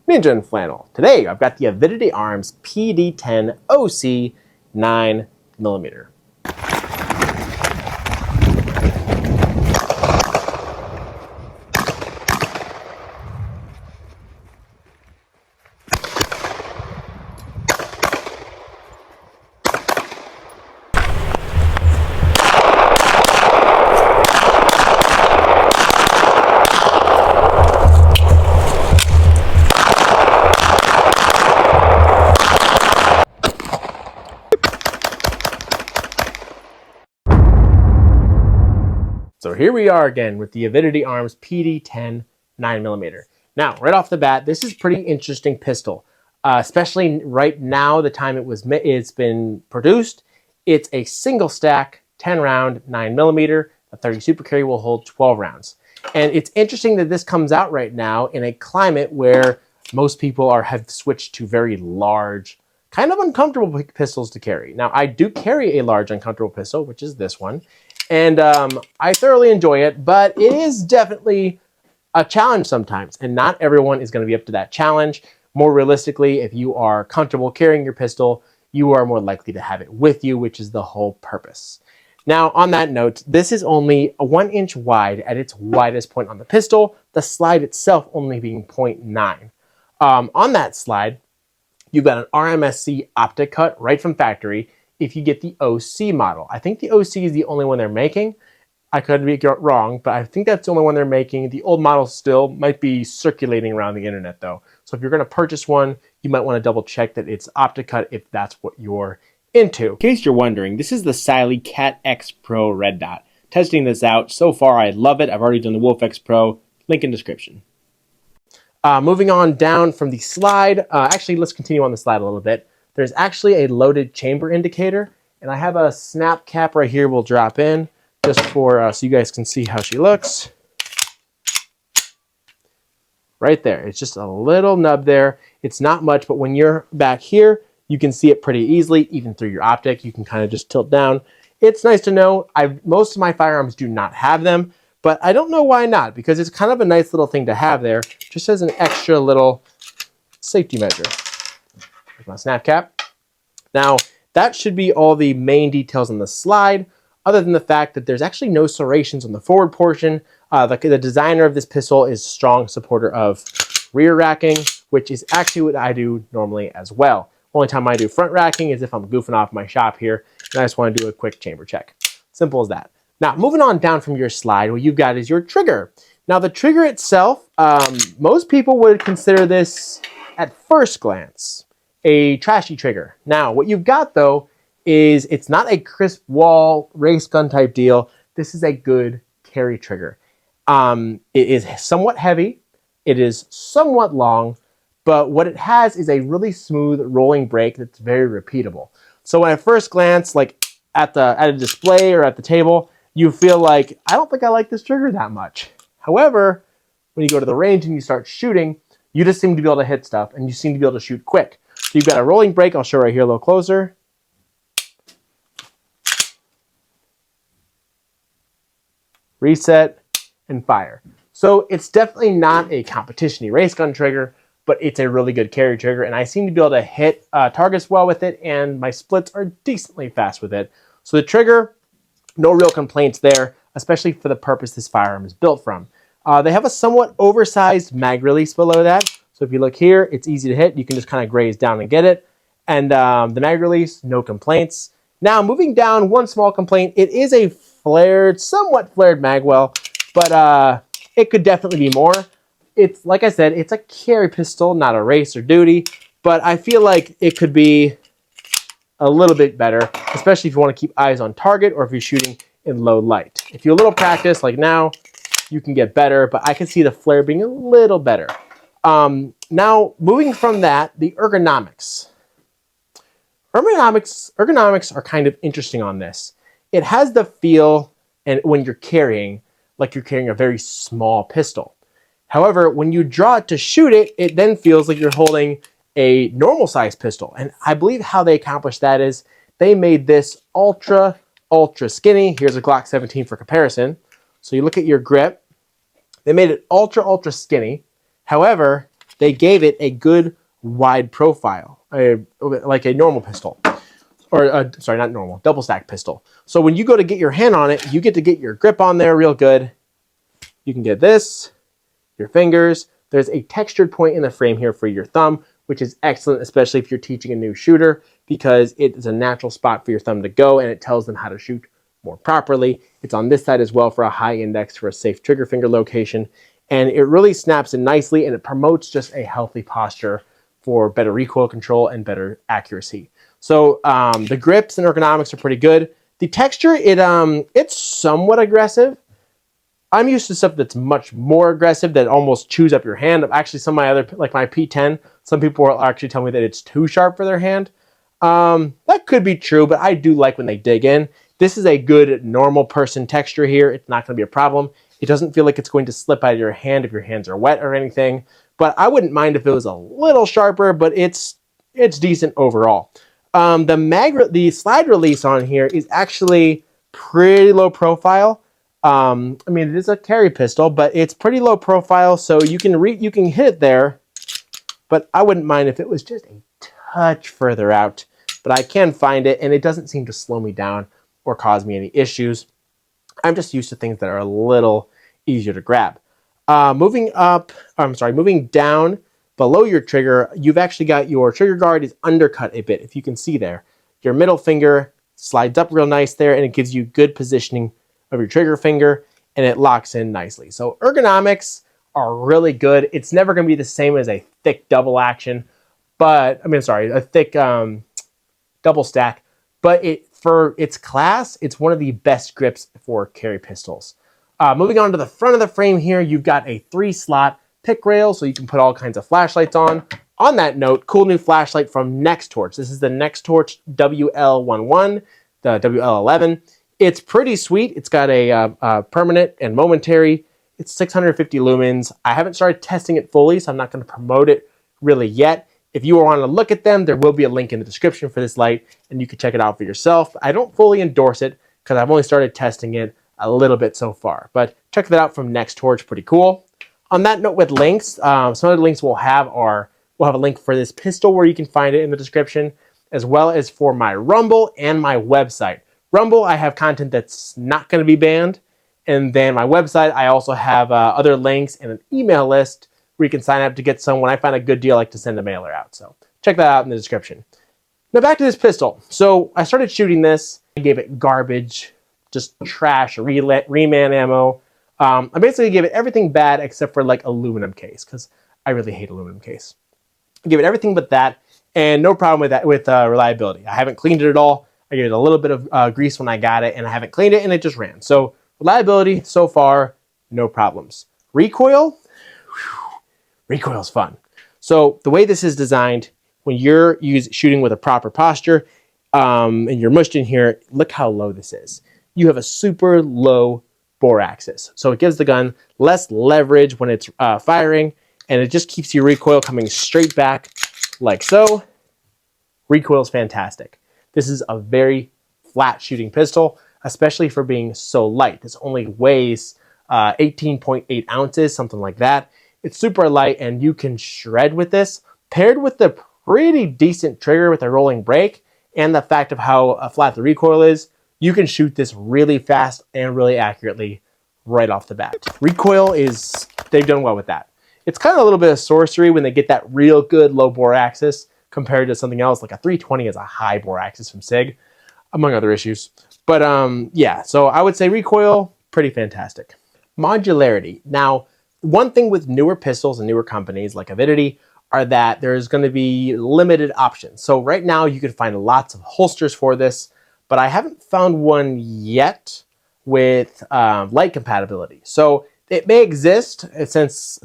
Ninja and Flannel. Today I've got the Avidity Arms PD10 OC 9mm. So here we are again with the Avidity Arms PD10 9mm. Now, right off the bat, this is pretty interesting pistol, especially right now, the time it's been produced. It's a single stack, 10 round, 9mm. A 30 Super Carry will hold 12 rounds. And it's interesting that this comes out right now in a climate where most people have switched to very large, kind of uncomfortable pistols to carry. Now, I do carry a large uncomfortable pistol, which is this one. And I thoroughly enjoy it, but it is definitely a challenge sometimes, and not everyone is going to be up to that challenge. More realistically, if you are comfortable carrying your pistol, you are more likely to have it with you, which is the whole purpose. Now, on that note, this is only 1 inch wide at its widest point on the pistol, the slide itself only being 0.9. On that slide, you've got an RMSC optic cut right from factory. If you get the OC model. I think the OC is the only one they're making. I could be wrong, but I think that's the only one they're making. The old model still might be circulating around the internet though. So if you're gonna purchase one, you might wanna double check that it's OptiCut if that's what you're into. In case you're wondering, this is the Siley Cat X Pro Red Dot. Testing this out, so far I love it. I've already done the Wolf X Pro, link in description. Moving on down from the slide, actually let's continue on the slide a little bit. There's actually a loaded chamber indicator, and I have a snap cap right here we'll drop in just for so you guys can see how she looks. Right there, it's just a little nub there. It's not much, but when you're back here, you can see it pretty easily, even through your optic. You can kind of just tilt down. It's nice to know. Most of my firearms do not have them, but I don't know why not, because it's kind of a nice little thing to have there, just as an extra little safety measure. There's my snap cap. Now, that should be all the main details on the slide, other than the fact that there's actually no serrations on the forward portion. The designer of this pistol is a strong supporter of rear racking, which is actually what I do normally as well. Only time I do front racking is if I'm goofing off my shop here, and I just want to do a quick chamber check. Simple as that. Now, moving on down from your slide, what you've got is your trigger. Now, the trigger itself, most people would consider this, at first glance, a trashy trigger. Now, what you've got though is it's not a crisp wall race gun type deal. This is a good carry trigger. It is somewhat heavy. It is somewhat long, but what it has is a really smooth rolling break that's very repeatable. So when at first glance, like at a display or at the table, you feel like, I don't think I like this trigger that much. However, when you go to the range and you start shooting, you just seem to be able to hit stuff and you seem to be able to shoot quick. So you've got a rolling break. I'll show right here a little closer. Reset and fire. So it's definitely not a competition-y race gun trigger, but it's a really good carry trigger, and I seem to be able to hit targets well with it, and my splits are decently fast with it. So the trigger, no real complaints there, especially for the purpose this firearm is built from. They have a somewhat oversized mag release below that. So if you look here, it's easy to hit. You can just kind of graze down and get it. And the mag release, no complaints. Now, moving down, one small complaint. It is a somewhat flared mag well, but it could definitely be more. It's, like I said, it's a carry pistol, not a race or duty, but I feel like it could be a little bit better, especially if you want to keep eyes on target or if you're shooting in low light. If you do a little practice, like now, you can get better, but I can see the flare being a little better. Now, moving from that, the ergonomics. Ergonomics are kind of interesting on this. It has the feel, and when you're carrying, like you're carrying a very small pistol. However, when you draw it to shoot it, it then feels like you're holding a normal size pistol. And I believe how they accomplished that is they made this ultra skinny. Here's a Glock 17 for comparison. So you look at your grip, they made it ultra skinny. However, they gave it a good wide profile, like a normal pistol. Or, sorry, not normal, double stack pistol. So when you go to get your hand on it, you get to get your grip on there real good. You can get this, your fingers. There's a textured point in the frame here for your thumb, which is excellent, especially if you're teaching a new shooter, because it is a natural spot for your thumb to go and it tells them how to shoot more properly. It's on this side as well for a high index for a safe trigger finger location. And it really snaps in nicely and it promotes just a healthy posture for better recoil control and better accuracy. So the grips and ergonomics are pretty good. The texture, it's somewhat aggressive. I'm used to stuff that's much more aggressive that almost chews up your hand. Actually, some of my other, like my P10, some people will actually tell me that it's too sharp for their hand. That could be true, but I do like when they dig in. This is a good normal person texture here. It's not going to be a problem. It doesn't feel like it's going to slip out of your hand if your hands are wet or anything. But I wouldn't mind if it was a little sharper, but it's decent overall. The slide release on here is actually pretty low profile. I mean, it is a carry pistol, but it's pretty low profile, so you can hit it there, but I wouldn't mind if it was just a touch further out. But I can find it, and it doesn't seem to slow me down or cause me any issues. I'm just used to things that are a little easier to grab. Moving down below your trigger, you've actually got your trigger guard is undercut a bit, if you can see there. Your middle finger slides up real nice there, and it gives you good positioning of your trigger finger, and it locks in nicely. So ergonomics are really good. It's never going to be the same as a thick double action, but a thick double stack, but for its class, it's one of the best grips for carry pistols. Moving on to the front of the frame here, you've got a 3-slot pick rail, so you can put all kinds of flashlights on. On that note, cool new flashlight from Nextorch. This is the Nextorch WL11, the WL11. It's pretty sweet. It's got a permanent and momentary. It's 650 lumens. I haven't started testing it fully, so I'm not going to promote it really yet. If you want to look at them, there will be a link in the description for this light, and you can check it out for yourself. I don't fully endorse it because I've only started testing it a little bit so far, but check that out from Nextorch. Pretty cool. On that note, with links, some of the links we'll have a link for this pistol where you can find it in the description, as well as for my Rumble and my website. Rumble, I have content that's not going to be banned. And then my website, I also have other links and an email list where you can sign up to get some. When I find a good deal, I like to send a mailer out. So check that out in the description. Now back to this pistol. So I started shooting this. I gave it garbage, just trash, reman ammo. I basically gave it everything bad except for like aluminum case, because I really hate aluminum case. I gave it everything but that, and no problem with that with reliability. I haven't cleaned it at all. I gave it a little bit of grease when I got it, and I haven't cleaned it, and it just ran. So reliability, so far, no problems. Recoil? Recoil's fun. So the way this is designed, when you're shooting with a proper posture, and you're mushed in here, look how low this is. You have a super low bore axis. So it gives the gun less leverage when it's firing, and it just keeps your recoil coming straight back like so. Recoil's fantastic. This is a very flat shooting pistol, especially for being so light. This only weighs 18.8 ounces, something like that. It's super light, and you can shred with this, paired with the pretty decent trigger with a rolling brake, and the fact of how flat the recoil is. You can shoot this really fast and really accurately right off the bat. Recoil they've done well with that. It's kind of a little bit of sorcery when they get that real good low bore axis compared to something else, like a 320 is a high bore axis from SIG, among other issues. But yeah, so I would say recoil, pretty fantastic. Modularity. Now, one thing with newer pistols and newer companies like Avidity are that there's going to be limited options. So right now you can find lots of holsters for this, but I haven't found one yet with light compatibility. So it may exist since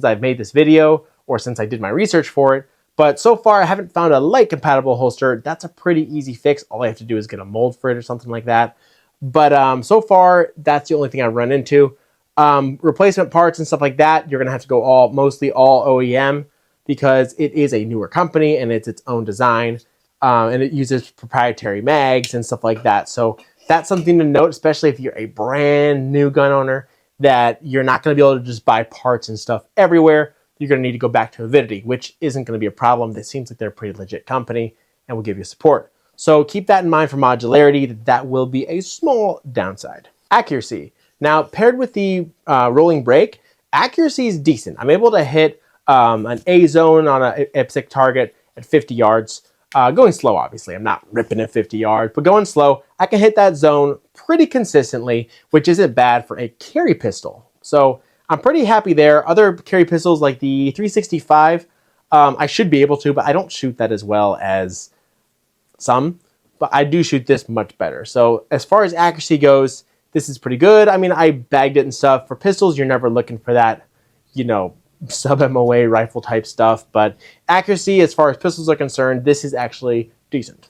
I've made this video or since I did my research for it, but so far I haven't found a light compatible holster. That's a pretty easy fix. All I have to do is get a mold for it or something like that. But so far, that's the only thing I've run into. Replacement parts and stuff like that, you're gonna have to go mostly all OEM, because it is a newer company and it's its own design, and it uses proprietary mags and stuff like that. So that's something to note, especially if you're a brand new gun owner, that you're not going to be able to just buy parts and stuff everywhere. you're going to need to go back to Avidity, which isn't going to be a problem. It seems like they're a pretty legit company and will give you support. So keep that in mind for modularity. That will be a small downside. Accuracy. Now, paired with the rolling brake, accuracy is decent. I'm able to hit an A zone on an IPSC target at 50 yards. Going slow, obviously. I'm not ripping at 50 yards, but going slow, I can hit that zone pretty consistently, which isn't bad for a carry pistol. So I'm pretty happy there. Other carry pistols like the 365, I should be able to, but I don't shoot that as well as some, but I do shoot this much better. So as far as accuracy goes, this is pretty good. I mean, I bagged it and stuff. For pistols, you're never looking for that, you know, sub-MOA rifle type stuff, but accuracy as far as pistols are concerned, this is actually decent.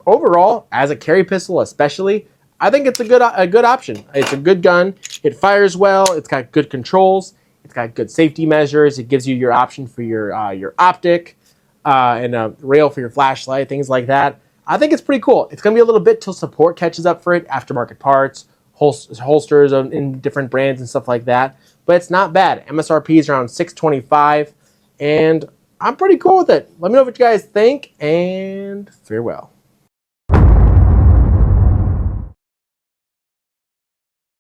Overall, as a carry pistol especially, I think it's a good option. It's a good gun. It fires well. It's got good controls. It's got good safety measures. It gives you your option for your optic and a rail for your flashlight, things like that. I think it's pretty cool. It's going to be a little bit till support catches up for it, aftermarket parts, holsters in different brands and stuff like that. But it's not bad. MSRP is around $625, and I'm pretty cool with it. Let me know what you guys think, and farewell.